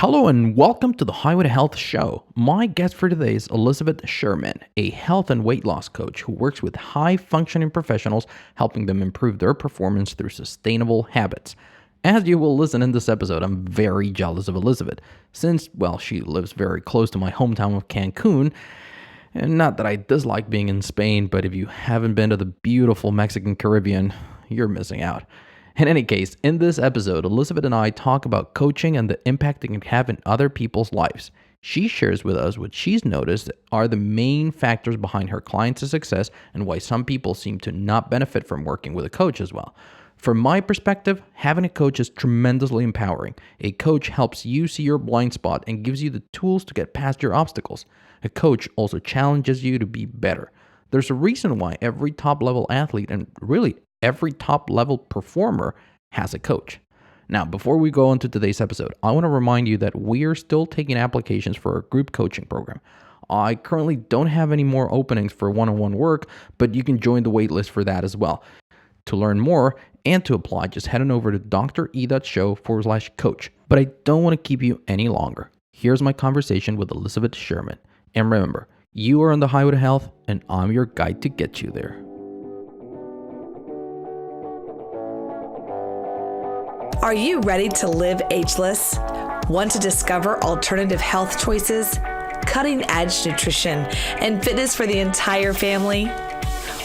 Hello and welcome to the Highway to Health show. My guest for today is Elizabeth Sherman, a health and weight loss coach who works with high functioning professionals, helping them improve their performance through sustainable habits. As you will listen in this episode, I'm very jealous of Elizabeth, since, well, she lives very close to my hometown of Cancun. And not that I dislike being in Spain, but if you haven't been to the beautiful Mexican Caribbean, you're missing out. In any case, in this episode, Elizabeth and I talk about coaching and the impact it can have in other people's lives. She shares with us what she's noticed are the main factors behind her clients' success and why some people seem to not benefit from working with a coach as well. From my perspective, having a coach is tremendously empowering. A coach helps you see your blind spot and gives you the tools to get past your obstacles. A coach also challenges you to be better. There's a reason why every top-level athlete and really every top-level performer has a coach. Now, before we go into today's episode, I want to remind you that we are still taking applications for our group coaching program. I currently don't have any more openings for one-on-one work, but you can join the waitlist for that as well. To learn more and to apply, just head on over to dre.show/coach. But I don't want to keep you any longer. Here's my conversation with Elizabeth Sherman. And remember, you are on the highway to health, and I'm your guide to get you there. Are you ready to live ageless? Want to discover alternative health choices, cutting-edge nutrition, and fitness for the entire family?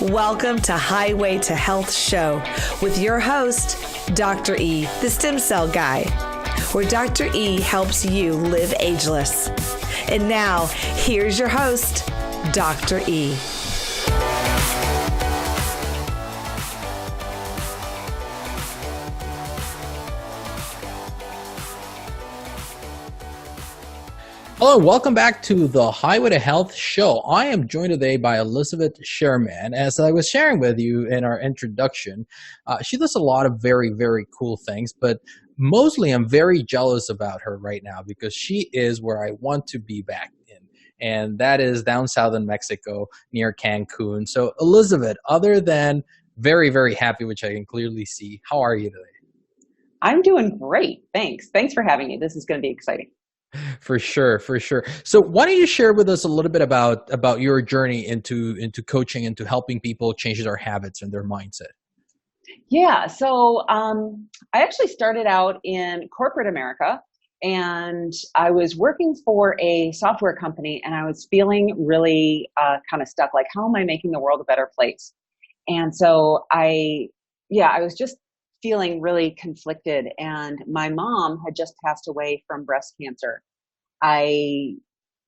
Welcome to Highway to Health Show with your host, Dr. E, the Stem Cell Guy, where Dr. E helps you live ageless. And now, here's your host, Dr. E. Hello, welcome back to the Highway to Health show. I am joined today by Elizabeth Sherman. As I was sharing with you in our introduction, she does a lot of very, very cool things, but mostly I'm very jealous about her right now because she is where I want to be back in, and that is down south in Mexico near Cancun. So Elizabeth, other than very, very happy, which I can clearly see, how are you today? I'm doing great. Thanks. Thanks for having me. This is going to be exciting. For sure, for sure. So why don't you share with us a little bit about your journey into coaching, into helping people change their habits and their mindset? Yeah. So I actually started out in corporate America, and I was working for a software company, and I was feeling really kind of stuck. Like, how am I making the world a better place? And so I was just feeling really conflicted, and my mom had just passed away from breast cancer. I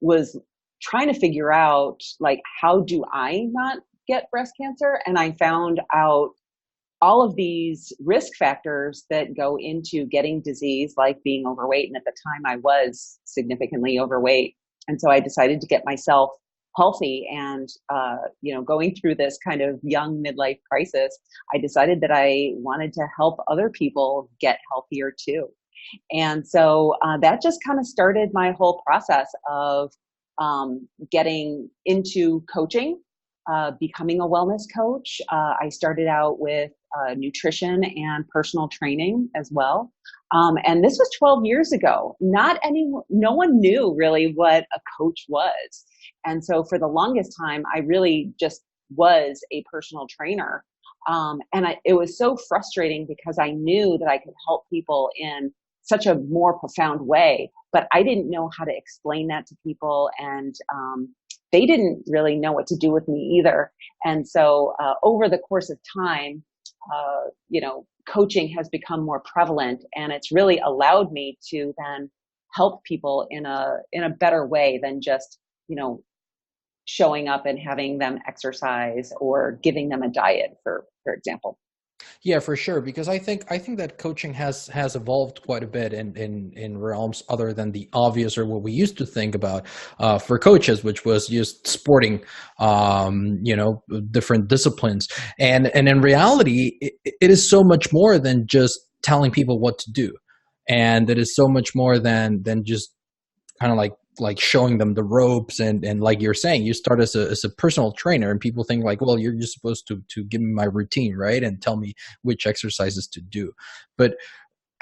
was trying to figure out, like, how do I not get breast cancer? And I found out all of these risk factors that go into getting disease, like being overweight. And at the time I was significantly overweight. And so I decided to get myself healthy, and going through this kind of young midlife crisis, I decided that I wanted to help other people get healthier too. And so that just kind of started my whole process of getting into coaching, becoming a wellness coach. I started out with nutrition and personal training as well. And this was 12 years ago. No one knew really what a coach was. And so for the longest time, I really just was a personal trainer. It was so frustrating because I knew that I could help people in such a more profound way, but I didn't know how to explain that to people. And they didn't really know what to do with me either. And so over the course of time, coaching has become more prevalent, and it's really allowed me to then help people in a better way than just, showing up and having them exercise or giving them a diet, for example. Yeah, for sure. Because I think that coaching has evolved quite a bit in realms other than the obvious or what we used to think about for coaches, which was just sporting, different disciplines. And in reality, it is so much more than just telling people what to do, and it is so much more than just kind of like showing them the ropes, and like you're saying, you start as a personal trainer, and people think like, well, you're just supposed to give me my routine, right, and tell me which exercises to do. But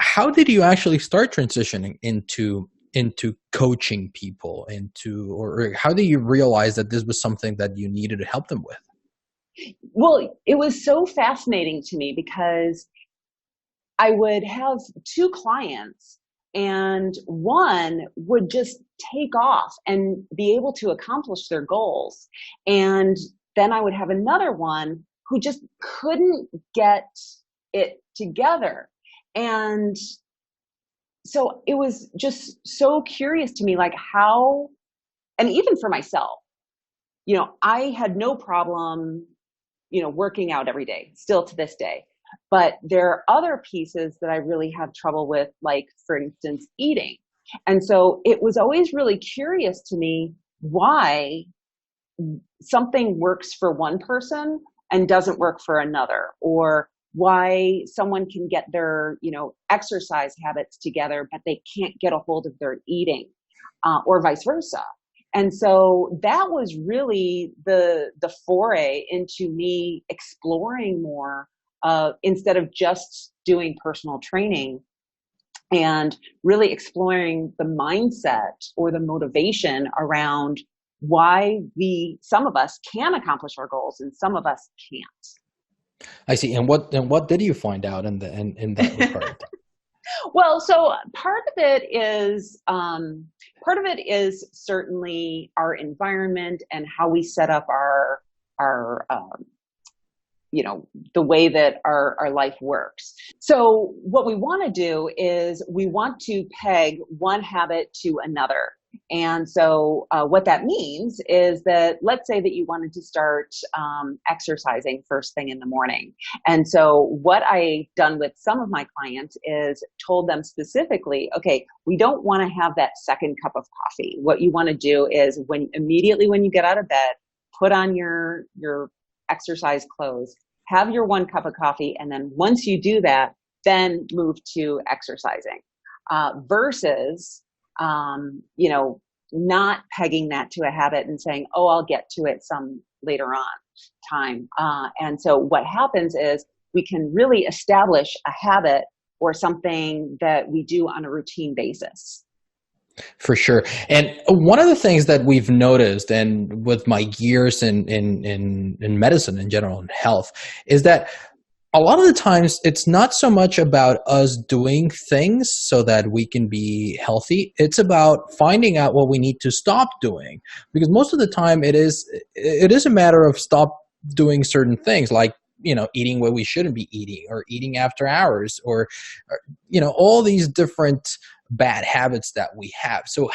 how did you actually start transitioning into into coaching people into, or how do you realize that this was something that you needed to help them with? Well, it was so fascinating to me because I would have two clients, and one would just take off and be able to accomplish their goals. And then I would have another one who just couldn't get it together. And so it was just so curious to me, like how, and even for myself, I had no problem, working out every day, still to this day. But there are other pieces that I really have trouble with, like, for instance, eating. And so it was always really curious to me why something works for one person and doesn't work for another, or why someone can get their, exercise habits together, but they can't get a hold of their eating, or vice versa. And so that was really the foray into me exploring more, instead of just doing personal training, and really exploring the mindset or the motivation around why some of us can accomplish our goals and some of us can't. I see. And what did you find out in that regard? Well, so part of it is certainly our environment and how we set up our the way that our life works. So what we want to do is we want to peg one habit to another. And so what that means is that, let's say that you wanted to start exercising first thing in the morning. And so what I've done with some of my clients is told them specifically, okay, we don't want to have that second cup of coffee. What you want to do is immediately when you get out of bed, put on your exercise clothes, have your 1 cup of coffee, and then once you do that, then move to exercising, versus not pegging that to a habit and saying, oh, I'll get to it some later on time. And so what happens is we can really establish a habit or something that we do on a routine basis. For sure. And one of the things that we've noticed, and with my years in medicine in general and health, is that a lot of the times it's not so much about us doing things so that we can be healthy. It's about finding out what we need to stop doing, because most of the time it is a matter of stop doing certain things, like eating what we shouldn't be eating, or eating after hours, or all these different bad habits that we have. So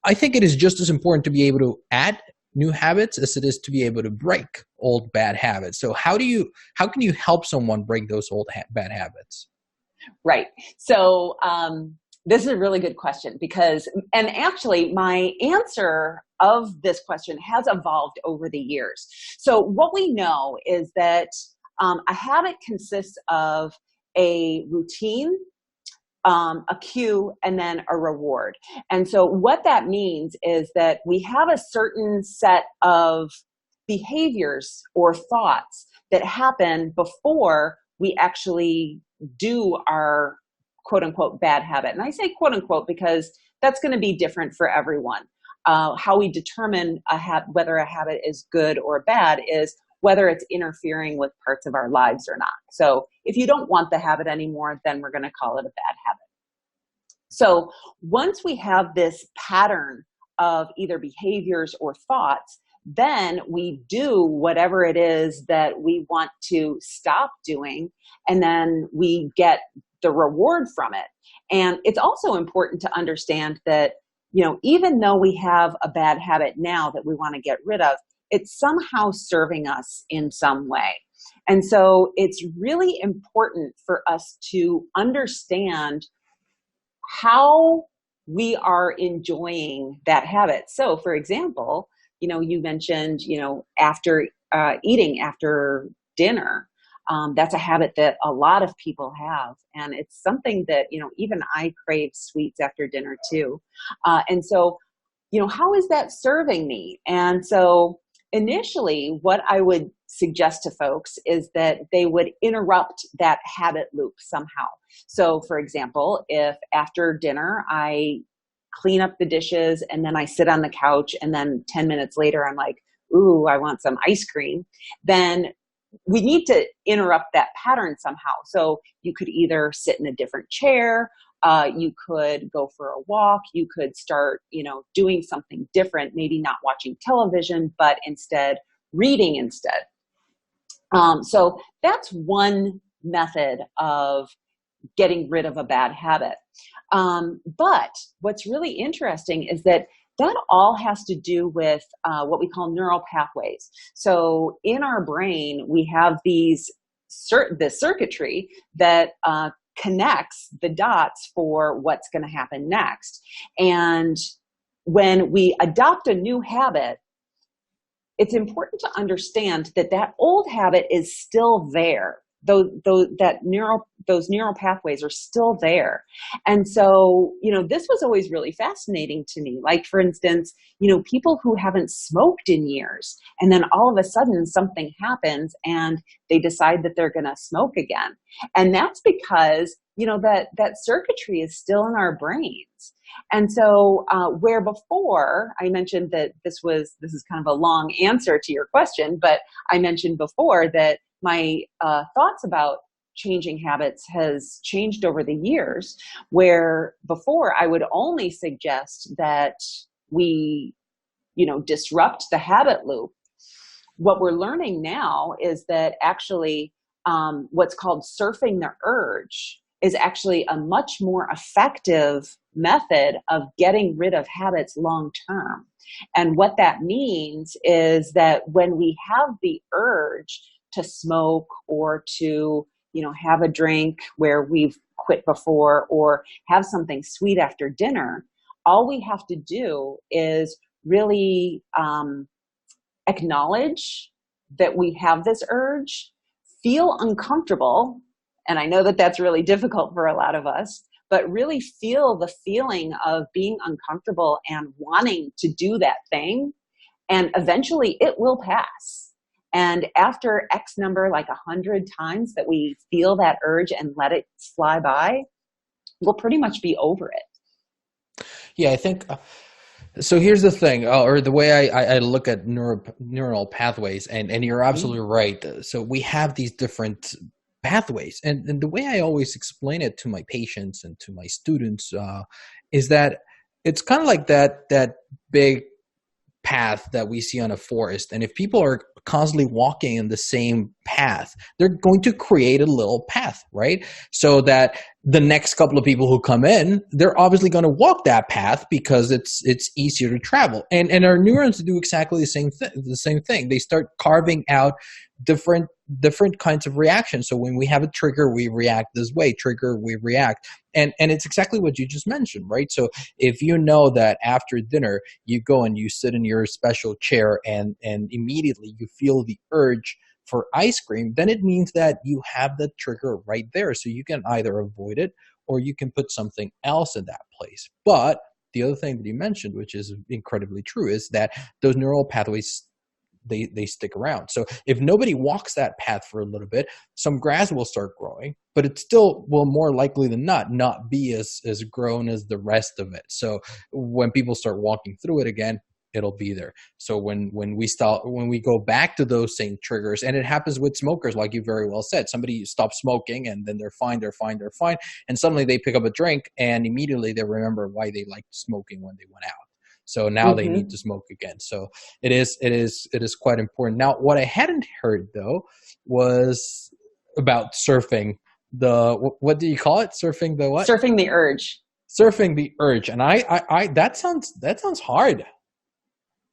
I think it is just as important to be able to add new habits as it is to be able to break old bad habits. So how can you help someone break those old bad habits? Right. So this is a really good question, and actually my answer of this question has evolved over the years. So what we know is that a habit consists of a routine, a cue, and then a reward. And so what that means is that we have a certain set of behaviors or thoughts that happen before we actually do our quote unquote bad habit. And I say quote unquote because that's going to be different for everyone. How we determine whether a habit is good or bad is whether it's interfering with parts of our lives or not. So if you don't want the habit anymore, then we're going to call it a bad habit. So once we have this pattern of either behaviors or thoughts, then we do whatever it is that we want to stop doing, and then we get the reward from it. And it's also important to understand that, even though we have a bad habit now that we want to get rid of, it's somehow serving us in some way. And so it's really important for us to understand how we are enjoying that habit. So for example, you mentioned, after eating after dinner, that's a habit that a lot of people have. And it's something that, even I crave sweets after dinner too. And so, how is that serving me? And so initially what I would suggest to folks is that they would interrupt that habit loop somehow. So for example, if after dinner I clean up the dishes and then I sit on the couch and then 10 minutes later I'm like, ooh, I want some ice cream, then we need to interrupt that pattern somehow. So you could either sit in a different chair, you could go for a walk, you could start, doing something different, maybe not watching television, but instead reading instead. So that's one method of getting rid of a bad habit. But what's really interesting is that all has to do with what we call neural pathways. So in our brain, we have the circuitry that connects the dots for what's going to happen next. And when we adopt a new habit, it's important to understand that old habit is still there. Those neural pathways are still there. And so, this was always really fascinating to me. Like, for instance, people who haven't smoked in years, and then all of a sudden something happens and they decide that they're going to smoke again. And that's because, that circuitry is still in our brains. And so where before I mentioned that this is kind of a long answer to your question, but I mentioned before that my thoughts about changing habits has changed over the years, where before I would only suggest that we, disrupt the habit loop. What we're learning now is that actually what's called surfing the urge is actually a much more effective method of getting rid of habits long term. And what that means is that when we have the urge to smoke or to, have a drink where we've quit before, or have something sweet after dinner, all we have to do is really acknowledge that we have this urge, feel uncomfortable. And I know that that's really difficult for a lot of us, but really feel the feeling of being uncomfortable and wanting to do that thing. And eventually it will pass. And after X number, like 100 times that we feel that urge and let it fly by, we'll pretty much be over it. Yeah, I think so. Here's the thing, or the way I look at neural pathways, and you're absolutely right. So we have these different pathways, and the way I always explain it to my patients and to my students is that it's kind of like that big path that we see on a forest. And if people are constantly walking in the same path, they're going to create a little path, right? So that the next couple of people who come in, they're obviously going to walk that path because it's easier to travel. And our neurons do exactly the same thing. They start carving out different kinds of reactions. So when we have a trigger, we react this way. Trigger, we react. And it's exactly what you just mentioned, right? So if you know that after dinner, you go and you sit in your special chair and immediately you feel the urge for ice cream, then it means that you have the trigger right there. So you can either avoid it or you can put something else in that place. But the other thing that you mentioned, which is incredibly true, is that those neural pathways, they stick around. So if nobody walks that path for a little bit, some grass will start growing, but it still will more likely than not be as grown as the rest of it. So when people start walking through it again, it'll be there. So when we go back to those same triggers, and it happens with smokers, like you very well said, somebody stops smoking and then they're fine, and suddenly they pick up a drink and immediately they remember why they liked smoking when they went out. So now they need to smoke again. So it is quite important. Now, what I hadn't heard though was about surfing what do you call it? Surfing the what? Surfing the urge. Surfing the urge. And I that sounds hard.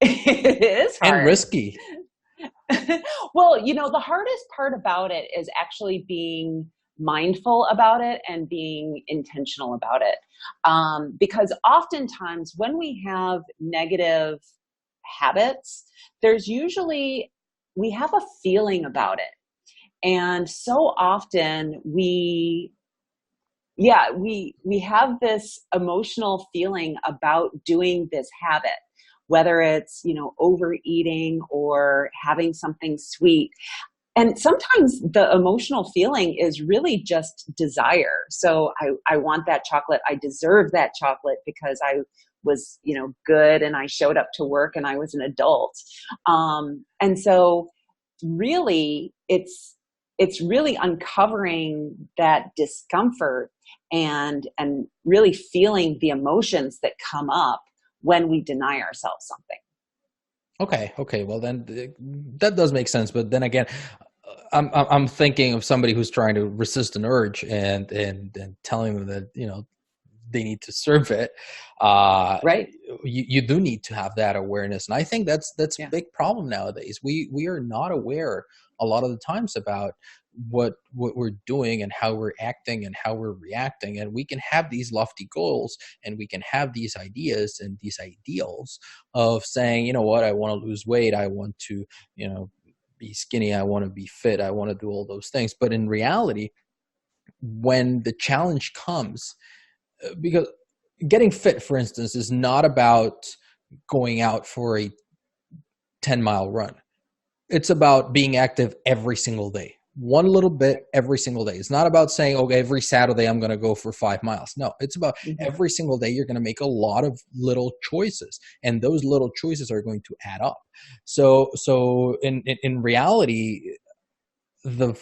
It is hard. And risky. Well, the hardest part about it is actually being mindful about it and being intentional about it. Because oftentimes when we have negative habits, we have a feeling about it. And so often we have this emotional feeling about doing this habit, whether it's, overeating or having something sweet. And sometimes the emotional feeling is really just desire. So I want that chocolate. I deserve that chocolate because I was, good and I showed up to work and I was an adult. And so really it's really uncovering that discomfort and really feeling the emotions that come up when we deny ourselves something. Okay. Well, then that does make sense. But then again, I'm thinking of somebody who's trying to resist an urge and telling them that they need to serve it. Right. You do need to have that awareness, and I think that's Yeah. a big problem nowadays. We are not aware a lot of the times about what we're doing and how we're acting and how we're reacting, and we can have these lofty goals and we can have these ideas and these ideals of saying, you know what, I want to lose weight, I want to be skinny, I want to be fit, I want to do all those things. But in reality, when the challenge comes, because getting fit, for instance, is not about going out for a 10-mile run. It's about being active every single day, one little bit every single day. It's not about saying, okay, every Saturday I'm going to go for 5 miles. No, it's about every single day you're going to make a lot of little choices, and those little choices are going to add up. So in reality, the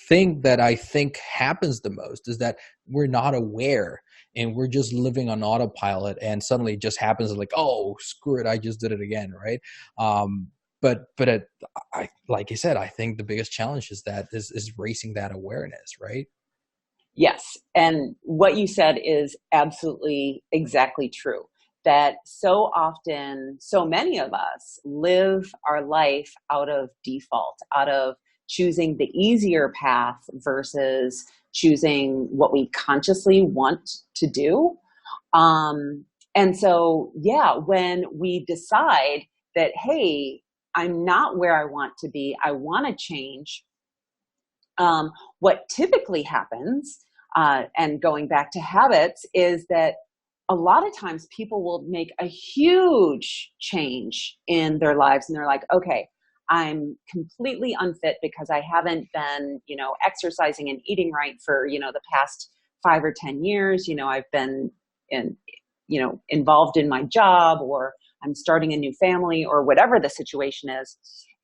thing that I think happens the most is that we're not aware and we're just living on autopilot, and suddenly it just happens like, oh, screw it, I just did it again, right? But like you said, I think the biggest challenge is raising that awareness, right? Yes. And what you said is absolutely exactly true. That so often, so many of us live our life out of default, out of choosing the easier path versus choosing what we consciously want to do. And so, yeah, when we decide that, hey, I'm not where I want to be, I want to change, what typically happens, and going back to habits, is that a lot of times people will make a huge change in their lives and they're like, okay, I'm completely unfit because I haven't been, exercising and eating right for, the past 5 or 10 years. I've been involved in my job, or I'm starting a new family, or whatever the situation is.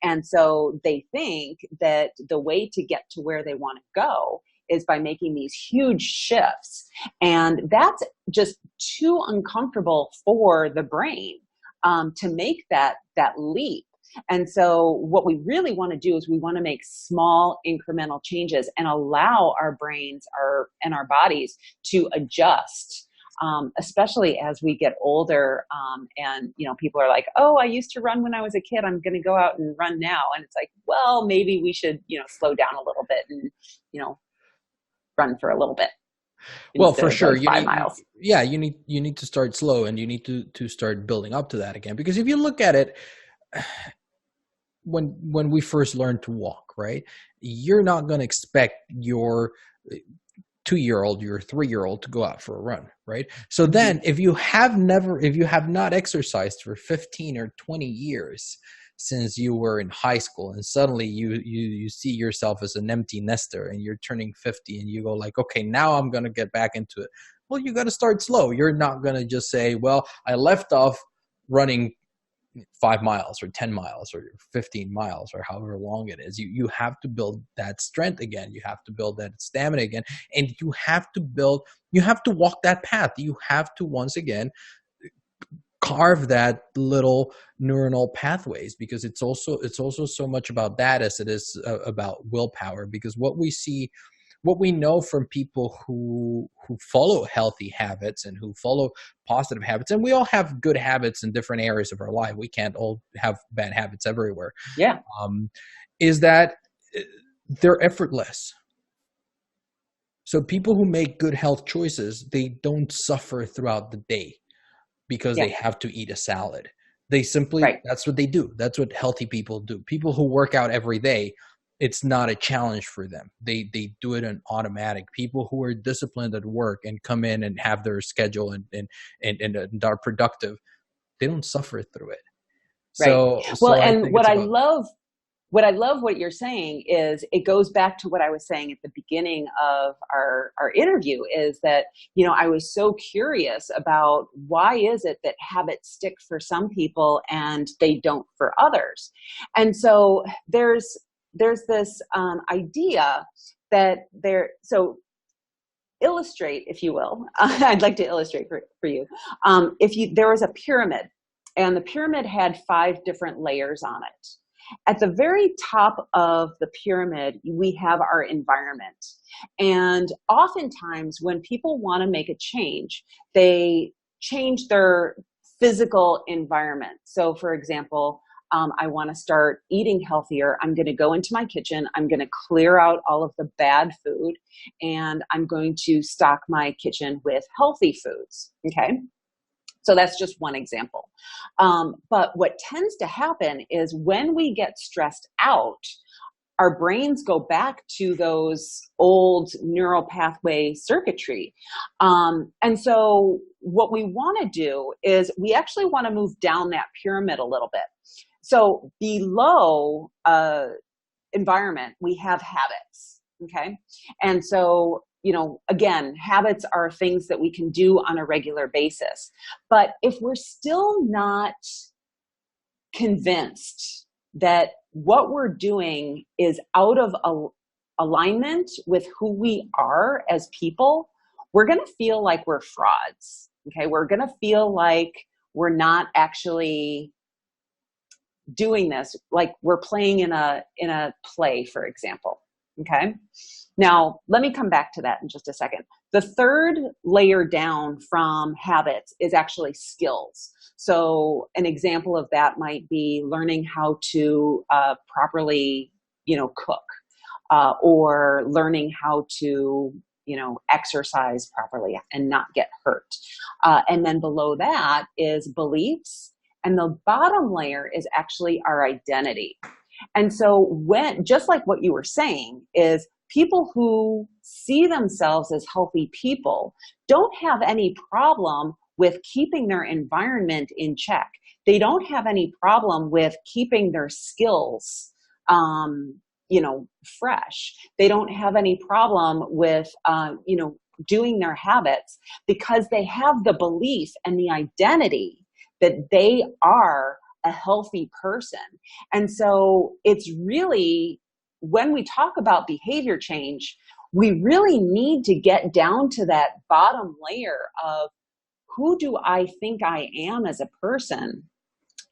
And so they think that the way to get to where they want to go is by making these huge shifts. And that's just too uncomfortable for the brain, to make that leap. And so what we really want to do is we want to make small incremental changes and allow our brains and our bodies to adjust. Especially as we get older, and people are like, oh, I used to run when I was a kid, I'm going to go out and run now. And it's like, well, maybe we should slow down a little bit and run for a little bit. Well, for sure, you 5 miles. Yeah, you need to start slow, and you need to start building up to that again. Because if you look at it, when we first learned to walk, right, you're not going to expect your 2-year-old, your 3-year-old to go out for a run, right? So then if you have not exercised for 15 or 20 years since you were in high school, and suddenly you see yourself as an empty nester and you're turning 50 and you go like, okay, now I'm going to get back into it. Well, you got to start slow. You're not going to just say, well, I left off running 5 miles or 10 miles or 15 miles or however long it is. You have to build that strength again. You have to build that stamina again. And you have to walk that path. You have to once again carve that little neuronal pathways, because it's also so much about that as it is about willpower. Because what we know from people who follow healthy habits and who follow positive habits, and we all have good habits in different areas of our life. We can't all have bad habits everywhere. Yeah. Is that they're effortless. So people who make good health choices, they don't suffer throughout the day because they have to eat a salad. They simply, that's what they do. That's what healthy people do. People who work out every day, it's not a challenge for them. They do it on automatic. People who are disciplined at work and come in and have their schedule and are productive, they don't suffer through it. Right. Well, So I and think it's about, what I love what you're saying is it goes back to what I was saying at the beginning of our interview, is that, I was so curious about why is it that habits stick for some people and they don't for others. And so there's this idea that so illustrate, if you will, I'd like to illustrate for you. There was a pyramid, and the pyramid had 5 different layers on it. At the very top of the pyramid, we have our environment. And oftentimes when people want to make a change, they change their physical environment. So for example, I want to start eating healthier. I'm going to go into my kitchen. I'm going to clear out all of the bad food, and I'm going to stock my kitchen with healthy foods. Okay. So that's just one example. But what tends to happen is when we get stressed out, our brains go back to those old neural pathway circuitry. And so what we want to do is we actually want to move down that pyramid a little bit. So below environment, we have habits, okay? And so, again, habits are things that we can do on a regular basis. But if we're still not convinced that what we're doing is out of alignment with who we are as people, we're going to feel like we're frauds, okay? We're going to feel like we're not actually doing this, like we're playing in a play, for example. Okay. Now, let me come back to that in just a second. The third layer down from habits is actually skills. So an example of that might be learning how to properly, cook, or learning how to, exercise properly and not get hurt. And then below that is beliefs. And the bottom layer is actually our identity. And so just like what you were saying, is people who see themselves as healthy people don't have any problem with keeping their environment in check. They don't have any problem with keeping their skills, fresh. They don't have any problem with, doing their habits, because they have the belief and the identity that they are a healthy person. And so it's really, when we talk about behavior change, we really need to get down to that bottom layer of who do I think I am as a person?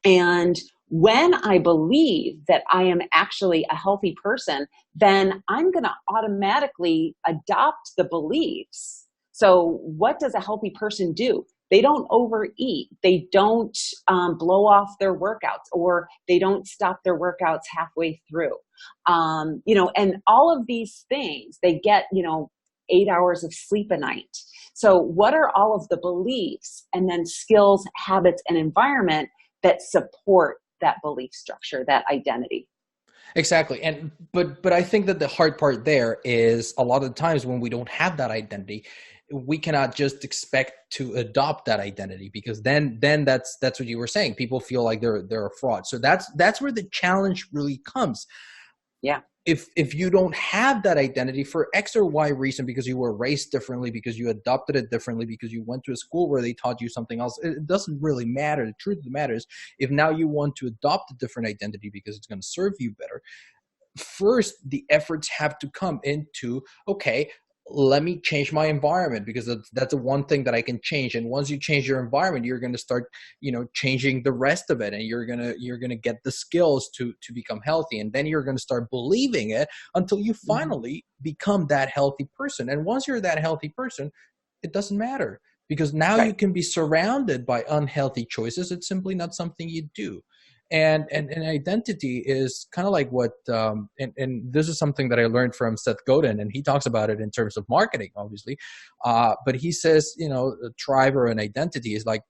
And when I believe that I am actually a healthy person, then I'm going to automatically adopt the beliefs. So what does a healthy person do? They don't overeat. They don't blow off their workouts, or they don't stop their workouts halfway through. And all of these things, they get, 8 hours of sleep a night. So what are all of the beliefs and then skills, habits, and environment that support that belief structure, that identity? Exactly. And but I think that the hard part there is a lot of times when we don't have that identity, we cannot just expect to adopt that identity, because then that's what you were saying. People feel like they're a fraud. So that's where the challenge really comes. Yeah. If you don't have that identity for X or Y reason, because you were raised differently, because you adopted it differently, because you went to a school where they taught you something else, it doesn't really matter. The truth of the matter is, if now you want to adopt a different identity because it's going to serve you better, first the efforts have to come into, okay, let me change my environment, because that's the one thing that I can change. And once you change your environment, you're going to start, changing the rest of it, and you're going to get the skills to become healthy. And then you're going to start believing it until you finally become that healthy person. And once you're that healthy person, it doesn't matter, because now you can be surrounded by unhealthy choices. It's simply not something you do. And identity is kind of like what, and this is something that I learned from Seth Godin, and he talks about it in terms of marketing, obviously. But he says, a tribe or an identity is like,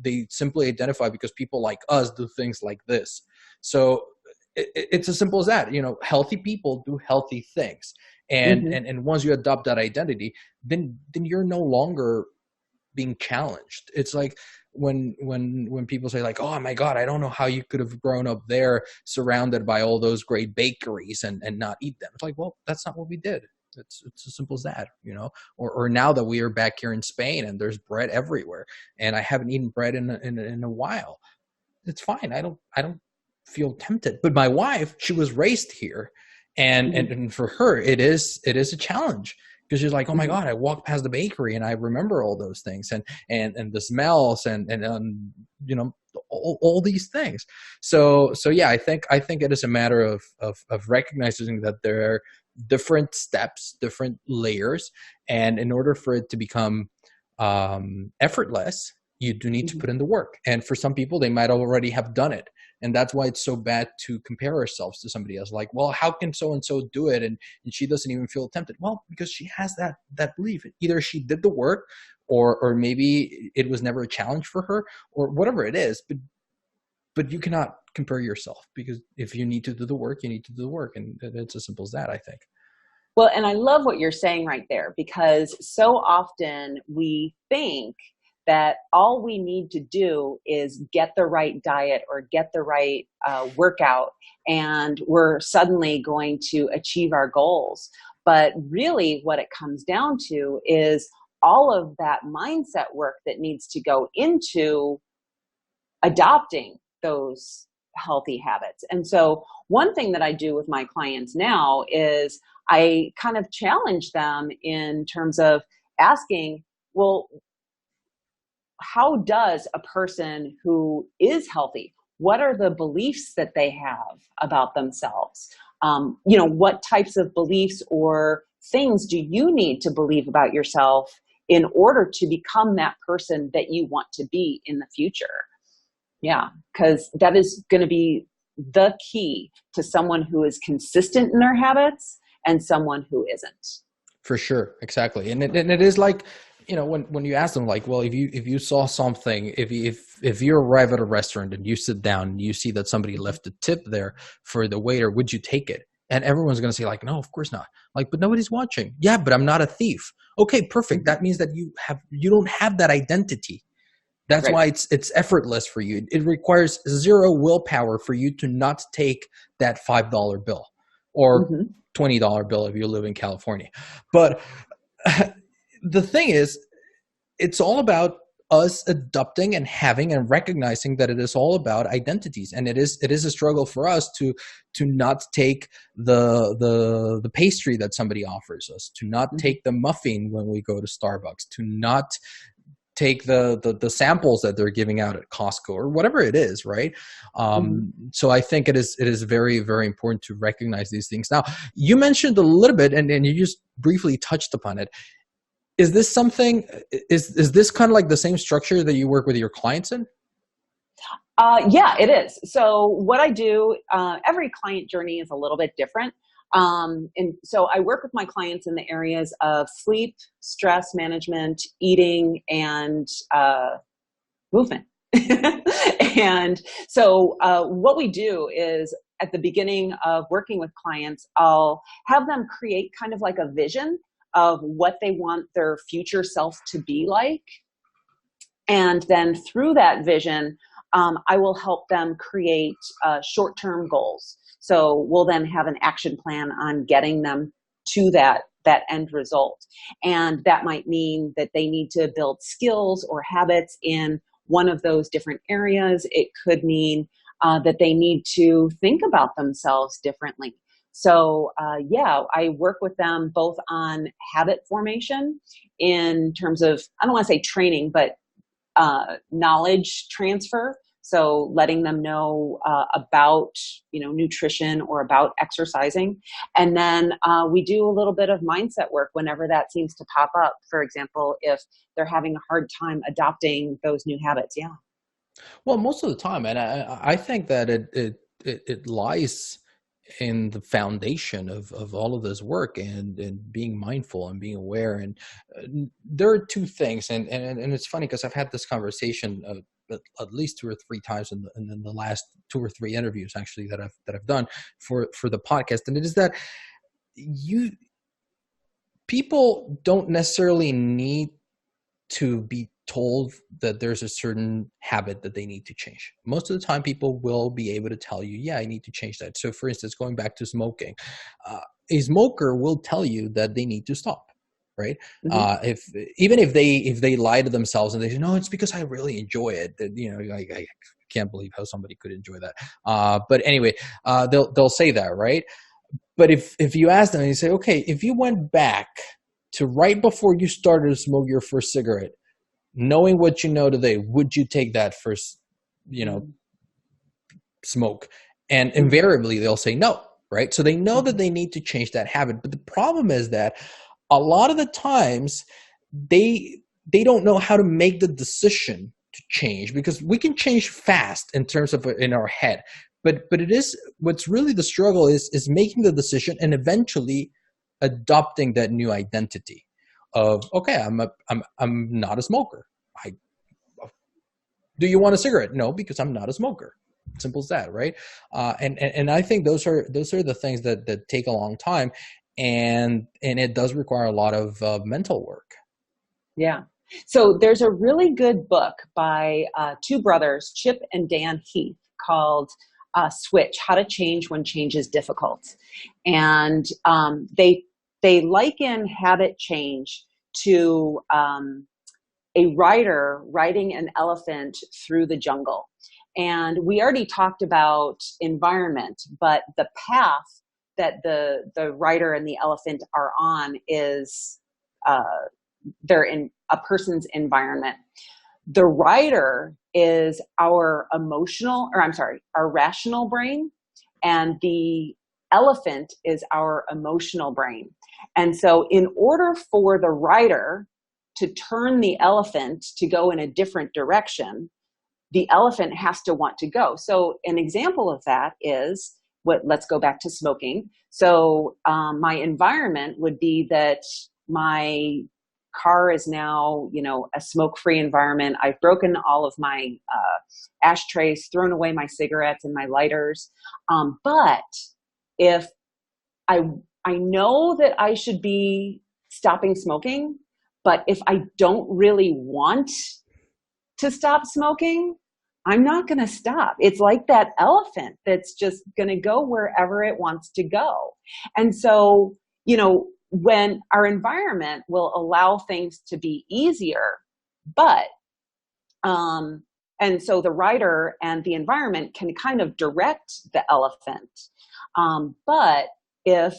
they simply identify because people like us do things like this. So it's as simple as that. Healthy people do healthy things. And once you adopt that identity, then you're no longer being challenged. It's like when people say like, oh my God, I don't know how you could have grown up there surrounded by all those great bakeries and not eat them. It's like, well, that's not what we did. It's as simple as that, you know. Or now that we are back here in Spain and there's bread everywhere, and I haven't eaten bread in a while, it's fine. I don't feel tempted. But my wife, she was raised here, and for her, it is a challenge, because she's like, oh my God, I walked past the bakery and I remember all those things and the smells and you know, all these things. So yeah, I think it is a matter of recognizing that there are different steps, different layers, and in order for it to become effortless, you do need to put in the work. And for some people, they might already have done it. And that's why it's so bad to compare ourselves to somebody else. Like, well, how can so-and-so do it? And she doesn't even feel tempted. Well, because she has that belief. Either she did the work, or maybe it was never a challenge for her, or whatever it is. But you cannot compare yourself, because if you need to do the work, you need to do the work. And it's as simple as that, I think. Well, and I love what you're saying right there, because so often we think that all we need to do is get the right diet or get the right workout, and we're suddenly going to achieve our goals. But really what it comes down to is all of that mindset work that needs to go into adopting those healthy habits. And so one thing that I do with my clients now is I kind of challenge them in terms of asking, well, how does a person who is healthy, what are the beliefs that they have about themselves? You know, what types of beliefs or things do you need to believe about yourself in order to become that person that you want to be in the future? Yeah, because that is going to be the key to someone who is consistent in their habits and someone who isn't. For sure. Exactly. And it is like, you know, when you ask them, like, well, if you saw something, if you arrive at a restaurant and you sit down and you see that somebody left a tip there for the waiter, would you take it? And everyone's going to say like, no, of course not. Like, but nobody's watching. Yeah, but I'm not a thief. Okay, perfect. That means that you don't have that identity. That's right. Why it's effortless for you. It requires zero willpower for you to not take that $5 bill or $20 bill if you live in California. But the thing is, it's all about us adopting and having and recognizing that it is all about identities. And it is a struggle for us to not take the pastry that somebody offers us, to not take the muffin when we go to Starbucks, to not take the samples that they're giving out at Costco or whatever it is, right? So I think it is very, very important to recognize these things. Now, you mentioned a little bit, and you just briefly touched upon it. Is this something, is this kind of like the same structure that you work with your clients in? Yeah, it is. So what I do, every client journey is a little bit different. And so I work with my clients in the areas of sleep, stress management, eating, and movement. And so what we do is at the beginning of working with clients, I'll have them create kind of like a vision of what they want their future self to be like. And then through that vision, I will help them create short-term goals. So we'll then have an action plan on getting them to that end result. And that might mean that they need to build skills or habits in one of those different areas. It could mean that they need to think about themselves differently. So yeah, I work with them both on habit formation in terms of, I don't want to say training, but knowledge transfer. So letting them know about, nutrition or about exercising. And then we do a little bit of mindset work whenever that seems to pop up. For example, if they're having a hard time adopting those new habits. Yeah. Well, most of the time, and I think that it lies in the foundation of all of this work and being mindful and being aware. And there are two things, and it's funny because I've had this conversation at least 2 or 3 times in the last 2 or 3 interviews actually that I've done for the podcast. And it is that people don't necessarily need to be told that there's a certain habit that they need to change. Most of the time, people will be able to tell you, yeah, I need to change that. So for instance, going back to smoking, a smoker will tell you that they need to stop. Right. If even if they lie to themselves and they say, no, it's because I really enjoy it. You know, I can't believe how somebody could enjoy that. But anyway, they'll say that, right? But if you ask them and you say, okay, if you went back to right before you started to smoke your first cigarette, knowing what you know today, would you take that first, smoke? And invariably they'll say no, right? So they know that they need to change that habit. But the problem is that a lot of the times they don't know how to make the decision to change, because we can change fast in terms of in our head. But it is, what's really the struggle is making the decision and eventually adopting that new identity of, okay, I'm not a smoker. Do you want a cigarette? No, because I'm not a smoker. Simple as that, right? And I think those are the things that take a long time, and it does require a lot of mental work. Yeah. So there's a really good book by two brothers, Chip and Dan Heath, called Switch: How to Change When Change is Difficult. And they liken habit change to a rider riding an elephant through the jungle. And we already talked about environment, but the path that the rider and the elephant are on is they're in a person's environment. The rider is our rational brain, and the elephant is our emotional brain. And so in order for the rider to turn the elephant to go in a different direction, the elephant has to want to go. So an example of that is let's go back to smoking. So my environment would be that my car is now, a smoke-free environment. I've broken all of my ashtrays, thrown away my cigarettes and my lighters. But if I know that I should be stopping smoking, but if I don't really want to stop smoking, I'm not going to stop. It's like that elephant that's just going to go wherever it wants to go. And so, when our environment will allow things to be easier, but, and so the rider and the environment can kind of direct the elephant. But if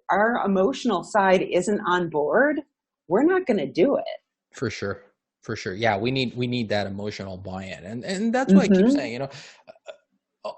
our emotional side isn't on board, we're not going to do it. For sure. Yeah, we need that emotional buy-in. And that's why I keep saying,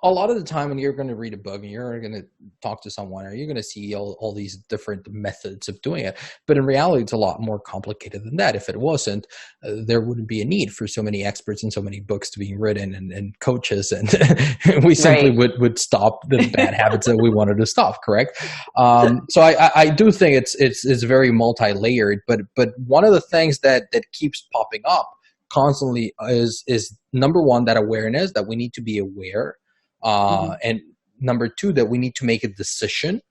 a lot of the time when you're going to read a book and you're going to talk to someone, or you're going to see all these different methods of doing it. But in reality, it's a lot more complicated than that. If it wasn't, there wouldn't be a need for so many experts and so many books to be written and coaches. And we simply would stop the bad habits that we wanted to stop. Correct. So I do think it's very multi-layered, but one of the things that keeps popping up constantly is number one, that awareness, that we need to be aware. And number two, that we need to make a decision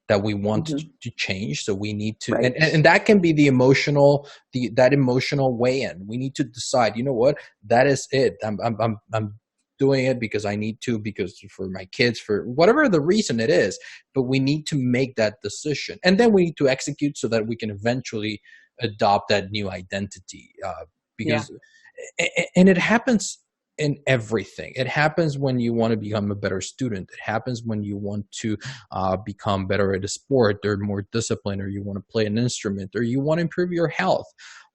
that we want to change. So we need to, and that can be the emotional, that emotional weigh-in. We need to decide, you know what, that is it. I'm doing it because I need to, because for my kids, for whatever the reason it is, but we need to make that decision. And then we need to execute so that we can eventually adopt that new identity. Because, and it happens in everything. It happens when you want to become a better student. It happens when you want to become better at a sport, or more disciplined, or you want to play an instrument, or you want to improve your health.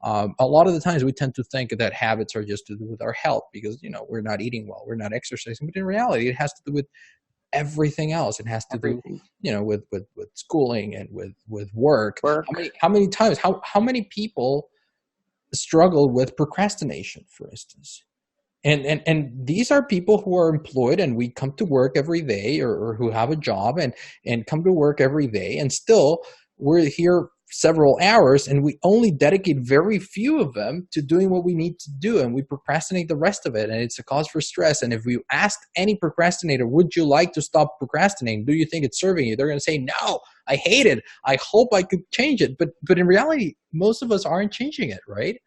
A lot of the times we tend to think that habits are just to do with our health because, we're not eating well, we're not exercising. But in reality, it has to do with everything else. It has to do, with schooling and with work. How many times, how many people struggle with procrastination, for instance? And these are people who are employed, and we come to work every day, or who have a job and come to work every day, and still we're here several hours, and we only dedicate very few of them to doing what we need to do, and we procrastinate the rest of it, and it's a cause for stress. And if we asked any procrastinator, would you like to stop procrastinating? Do you think it's serving you? They're going to say, no, I hate it. I hope I could change it. But in reality, most of us aren't changing it, right?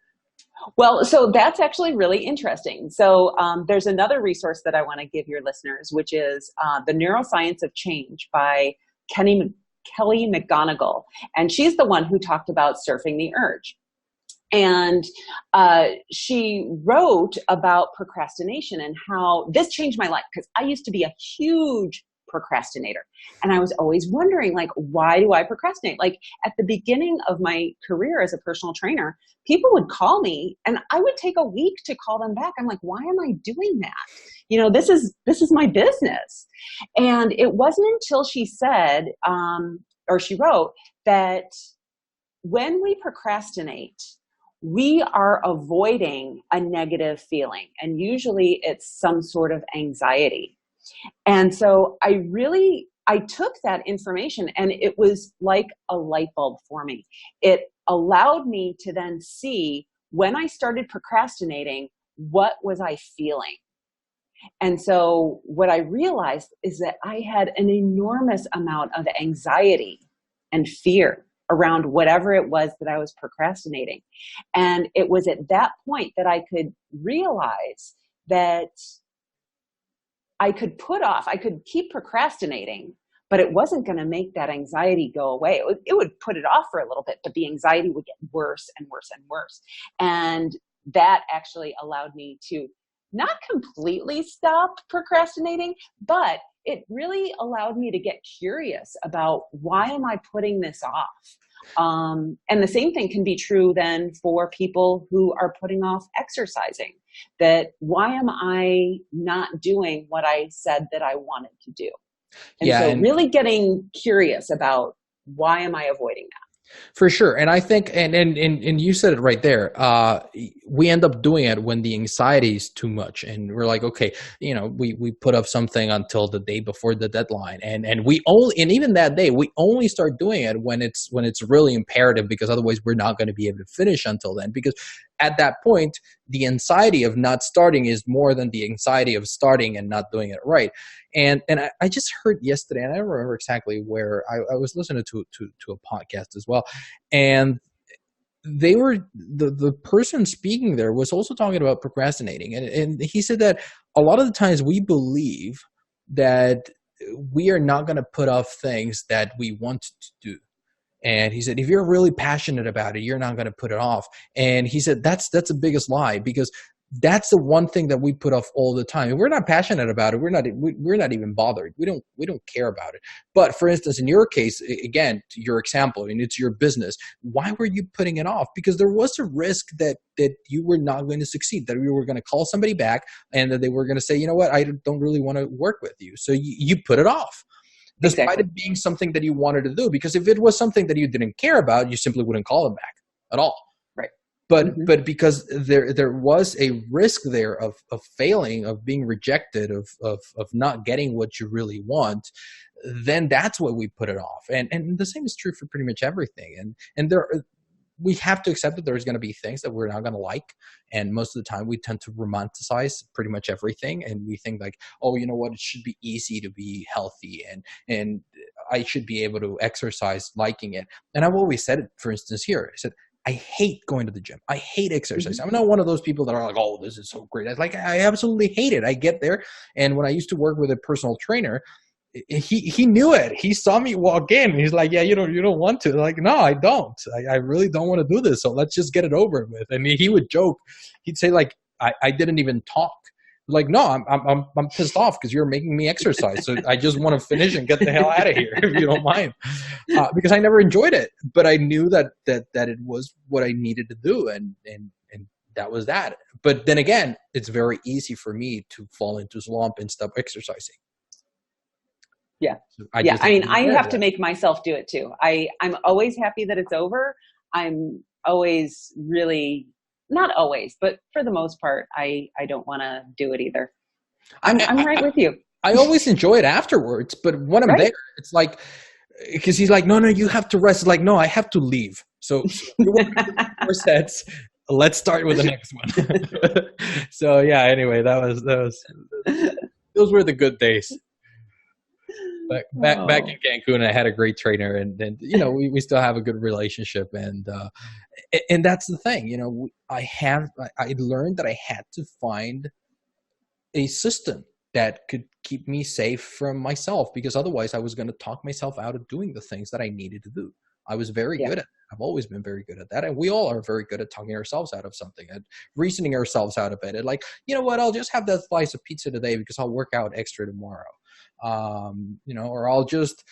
Well, so that's actually really interesting. So there's another resource that I want to give your listeners, which is The Neuroscience of Change by Kenny, Kelly McGonigal. And she's the one who talked about surfing the urge. And she wrote about procrastination and how this changed my life, because I used to be a huge procrastinator. And I was always wondering, like, why do I procrastinate? Like at the beginning of my career as a personal trainer, people would call me and I would take a week to call them back. I'm like, why am I doing that? You know, this is my business. And it wasn't until she said, or she wrote, that when we procrastinate, we are avoiding a negative feeling. And usually it's some sort of anxiety. And so I took that information and it was like a light bulb for me. It allowed me to then see, when I started procrastinating, what was I feeling? And so what I realized is that I had an enormous amount of anxiety and fear around whatever it was that I was procrastinating. And it was at that point that I could realize that I could keep procrastinating, but it wasn't going to make that anxiety go away. It would put it off for a little bit, but the anxiety would get worse and worse and worse. And that actually allowed me to not completely stop procrastinating, but it really allowed me to get curious about, why am I putting this off? And the same thing can be true then for people who are putting off exercising, that why am I not doing what I said that I wanted to do? And so really getting curious about, why am I avoiding that? For sure. And I think, and you said it right there, we end up doing it when the anxiety is too much. And we're like, okay, you know, we put up something until the day before the deadline. And even that day, we only start doing it when it's really imperative, because otherwise we're not going to be able to finish until then. Because at that point, the anxiety of not starting is more than the anxiety of starting and not doing it right. And I just heard yesterday, and I don't remember exactly where, I was listening to a podcast as well, and they were, the person speaking there was also talking about procrastinating, and he said that a lot of the times we believe that we are not going to put off things that we want to do. And he said, if you're really passionate about it, you're not going to put it off. And he said, that's the biggest lie, because that's the one thing that we put off all the time. If we're not passionate about it, we're not even bothered. We don't care about it. But for instance, in your case, again, to your example, and it's your business, why were you putting it off? Because there was a risk that you were not going to succeed, that you were going to call somebody back and that they were going to say, you know what, I don't really want to work with you. So you put it off, despite it being something that you wanted to do. Because if it was something that you didn't care about, you simply wouldn't call them back at all. Right. But because there was a risk there of failing, of being rejected, of not getting what you really want, then that's why we put it off. And the same is true for pretty much everything. And we have to accept that there's going to be things that we're not going to like. And most of the time we tend to romanticize pretty much everything. And we think like, oh, you know what, it should be easy to be healthy, and I should be able to exercise liking it. And I've always said it, for instance, here, I said, I hate going to the gym. I hate exercise. Mm-hmm. I'm not one of those people that are like, oh, this is so great. I absolutely hate it. I get there. And when I used to work with a personal trainer, he knew it. He saw me walk in. He's like, yeah, you don't want to. Like, no, I don't. I really don't want to do this. So let's just get it over with. And he would joke. He'd say like, I didn't even talk. Like, no, I'm pissed off because you're making me exercise. So I just want to finish and get the hell out of here, if you don't mind. Because I never enjoyed it, but I knew that it was what I needed to do, and that was that. But then again, it's very easy for me to fall into slump and stop exercising. Yeah. So I have to make myself do it too. I'm always happy that it's over. I'm always really, not always, but for the most part, I don't want to do it either. I'm right with you. I always enjoy it afterwards, but when I'm there, it's like, because he's like, no, you have to rest. It's like, no, I have to leave. So you want to do 4 sets. Let's start with the next one. So yeah, anyway, those were the good days. back in Cancun, I had a great trainer, and you know, we still have a good relationship, and that's the thing. You know, I learned that I had to find a system that could keep me safe from myself, because otherwise I was going to talk myself out of doing the things that I needed to do. I was very good at it. I've always been very good at that. And we all are very good at talking ourselves out of something and reasoning ourselves out of it. And like, you know what, I'll just have that slice of pizza today because I'll work out extra tomorrow. You know, or I'll just,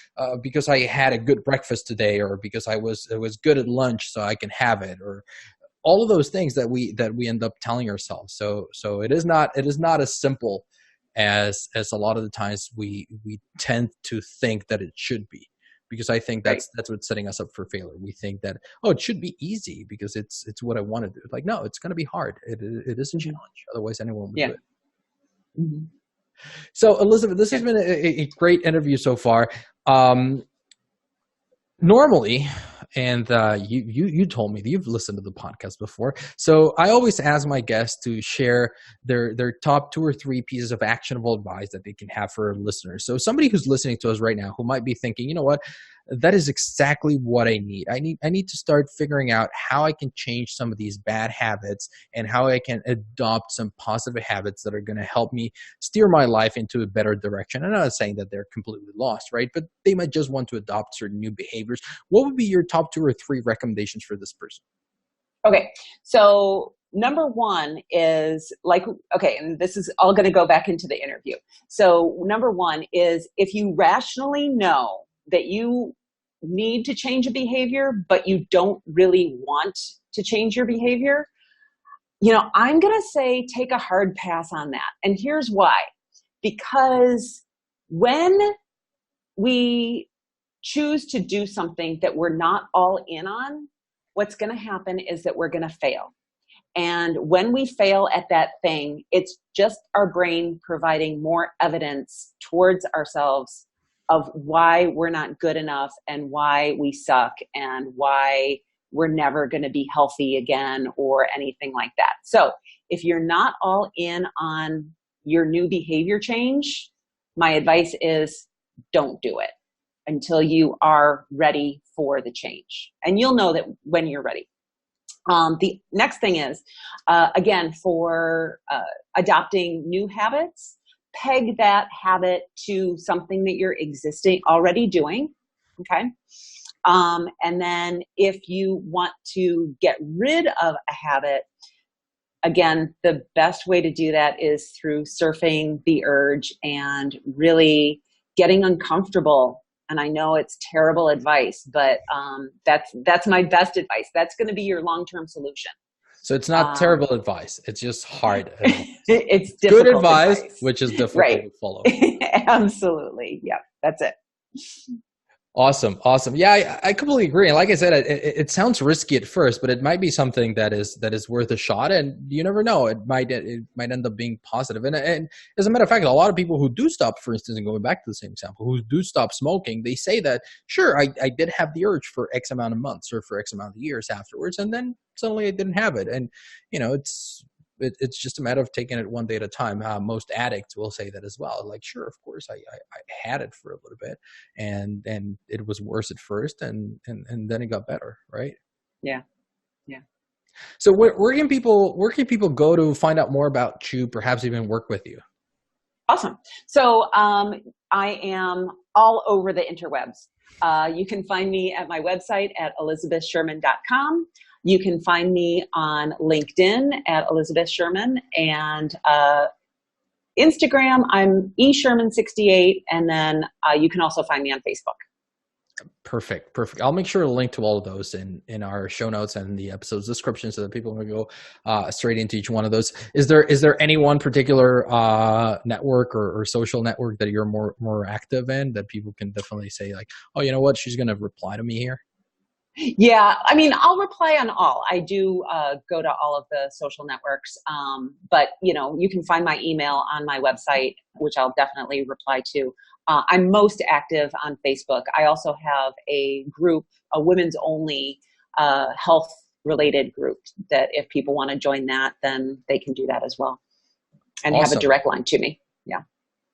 because I had a good breakfast today, or because it was good at lunch, so I can have it, or all of those things that we end up telling ourselves. So it is not as simple as a lot of the times we tend to think that it should be, because I think that's what's setting us up for failure. We think that, oh, it should be easy because it's what I want to do. Like, no, it's going to be hard. It is a challenge. Otherwise anyone would do it. Mm-hmm. So Elizabeth, this has been a great interview so far. Normally, and you told me that you've listened to the podcast before, so I always ask my guests to share their top 2 or 3 pieces of actionable advice that they can have for listeners. So somebody who's listening to us right now who might be thinking, you know what, that is exactly what I need. I need to start figuring out how I can change some of these bad habits and how I can adopt some positive habits that are going to help me steer my life into a better direction. I'm not saying that they're completely lost, right? But they might just want to adopt certain new behaviors. What would be your top 2 or 3 recommendations for this person? Okay. So number 1 is and this is all going to go back into the interview. So number 1 is, if you rationally know that you need to change a behavior, but you don't really want to change your behavior, you know, I'm going to say take a hard pass on that. And here's why. Because when we choose to do something that we're not all in on, what's going to happen is that we're going to fail. And when we fail at that thing, it's just our brain providing more evidence towards ourselves of why we're not good enough and why we suck and why we're never going to be healthy again or anything like that. So if you're not all in on your new behavior change, my advice is don't do it until you are ready for the change. And you'll know that when you're ready. The next thing is, again, for adopting new habits, peg that habit to something that you're already doing, okay? And then if you want to get rid of a habit, again, the best way to do that is through surfing the urge and really getting uncomfortable. And I know it's terrible advice, but that's my best advice. That's going to be your long-term solution. So it's not terrible advice. It's just hard advice. It's difficult good advice, which is difficult to follow. Absolutely. Yeah, that's it. Awesome. Yeah, I completely agree. And like I said, it sounds risky at first, but it might be something that is worth a shot. And you never know; it might end up being positive. And as a matter of fact, a lot of people who do stop, for instance, and going back to the same example, who do stop smoking, they say that sure, I did have the urge for X amount of months or for X amount of years afterwards, and then suddenly I didn't have it. And you know, it's just a matter of taking it one day at a time. Most addicts will say that as well. Like, sure, of course, I had it for a little bit, and it was worse at first, and then it got better, right? Yeah. So where can people go to find out more about you, perhaps even work with you? Awesome. So I am all over the interwebs. You can find me at my website at elizabethsherman.com. You can find me on LinkedIn at Elizabeth Sherman, and Instagram, I'm eSherman68, and then you can also find me on Facebook. Perfect. I'll make sure to link to all of those in our show notes and the episode's description so that people can go straight into each one of those. Is there any one particular network or social network that you're more active in that people can definitely say like, oh, you know what, she's going to reply to me here? Yeah, I mean, I'll reply on all. I do go to all of the social networks, but you know, you can find my email on my website, which I'll definitely reply to. I'm most active on Facebook. I also have a group, a women's only health related group that if people want to join that, then they can do that as well and Awesome. have a direct line to me. Yeah.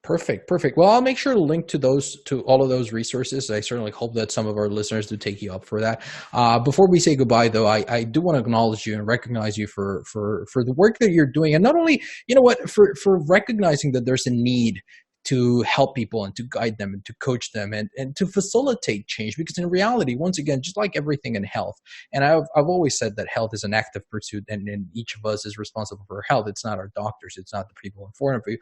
Perfect. Well, I'll make sure to link to all of those resources. I certainly hope that some of our listeners do take you up for that. Before we say goodbye, though, I do want to acknowledge you and recognize you for the work that you're doing, and not only, for recognizing that there's a need to help people and to guide them and to coach them and to facilitate change. Because in reality, once again, just like everything in health, and I've always said that health is an active pursuit, and each of us is responsible for health. It's not our doctors, it's not the people in front of you,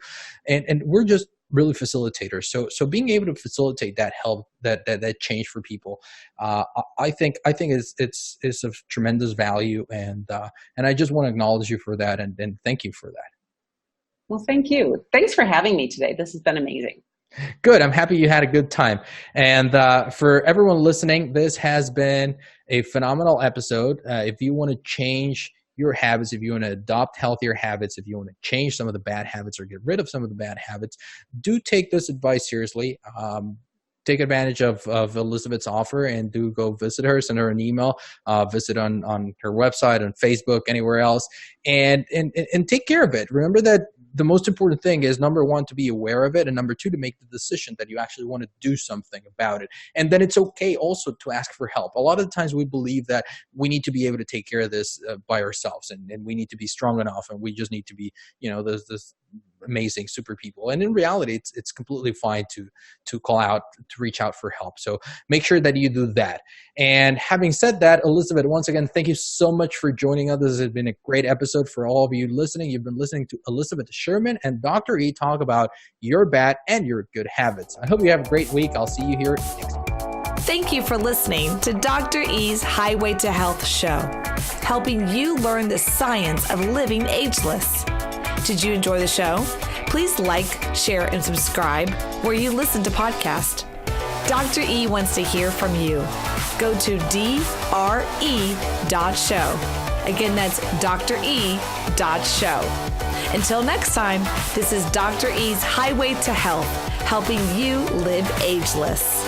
and we're just really facilitators. So being able to facilitate that help, that change for people, I think it's of tremendous value, and I just want to acknowledge you for that, and thank you for that. Well, thank you. Thanks for having me today. This has been amazing. Good. I'm happy you had a good time. And for everyone listening, this has been a phenomenal episode. If you want to change your habits, if you want to adopt healthier habits, if you want to change some of the bad habits or get rid of some of the bad habits, do take this advice seriously. Take advantage of Elizabeth's offer and do go visit her, send her an email, visit on her website, on Facebook, anywhere else, and take care of it. Remember that the most important thing is, number one, to be aware of it, and number two, to make the decision that you actually want to do something about it. And then it's okay also to ask for help. A lot of the times we believe that we need to be able to take care of this by ourselves, and we need to be strong enough, and we just need to be, there's this amazing super people. And in reality, it's completely fine to call out, to reach out for help. So make sure that you do that. And having said that, Elizabeth, once again, thank you so much for joining us. This has been a great episode for all of you listening. You've been listening to Elizabeth Sherman and Dr. E talk about your bad and your good habits. I hope you have a great week. I'll see you here next week. Thank you for listening to Dr. E's Highway to Health show, helping you learn the science of living ageless. Did you enjoy the show? Please like, share, and subscribe where you listen to podcasts. Dr. E wants to hear from you. Go to dre.show. Again, that's dre.show. Until next time, this is Dr. E's Highway to Health, helping you live ageless.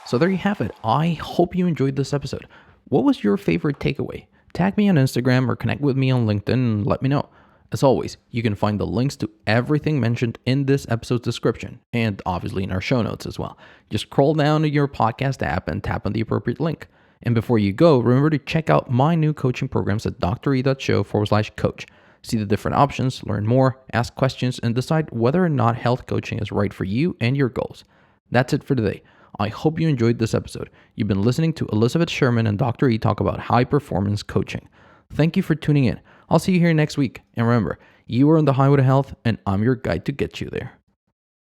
So there you have it. I hope you enjoyed this episode. What was your favorite takeaway? Tag me on Instagram or connect with me on LinkedIn and let me know. As always, you can find the links to everything mentioned in this episode's description, and obviously in our show notes as well. Just scroll down to your podcast app and tap on the appropriate link. And before you go, remember to check out my new coaching programs at dre.show/coach. See the different options, learn more, ask questions, and decide whether or not health coaching is right for you and your goals. That's it for today. I hope you enjoyed this episode. You've been listening to Elizabeth Sherman and Dr. E talk about high-performance coaching. Thank you for tuning in. I'll see you here next week. And remember, you are on the highway to health, and I'm your guide to get you there.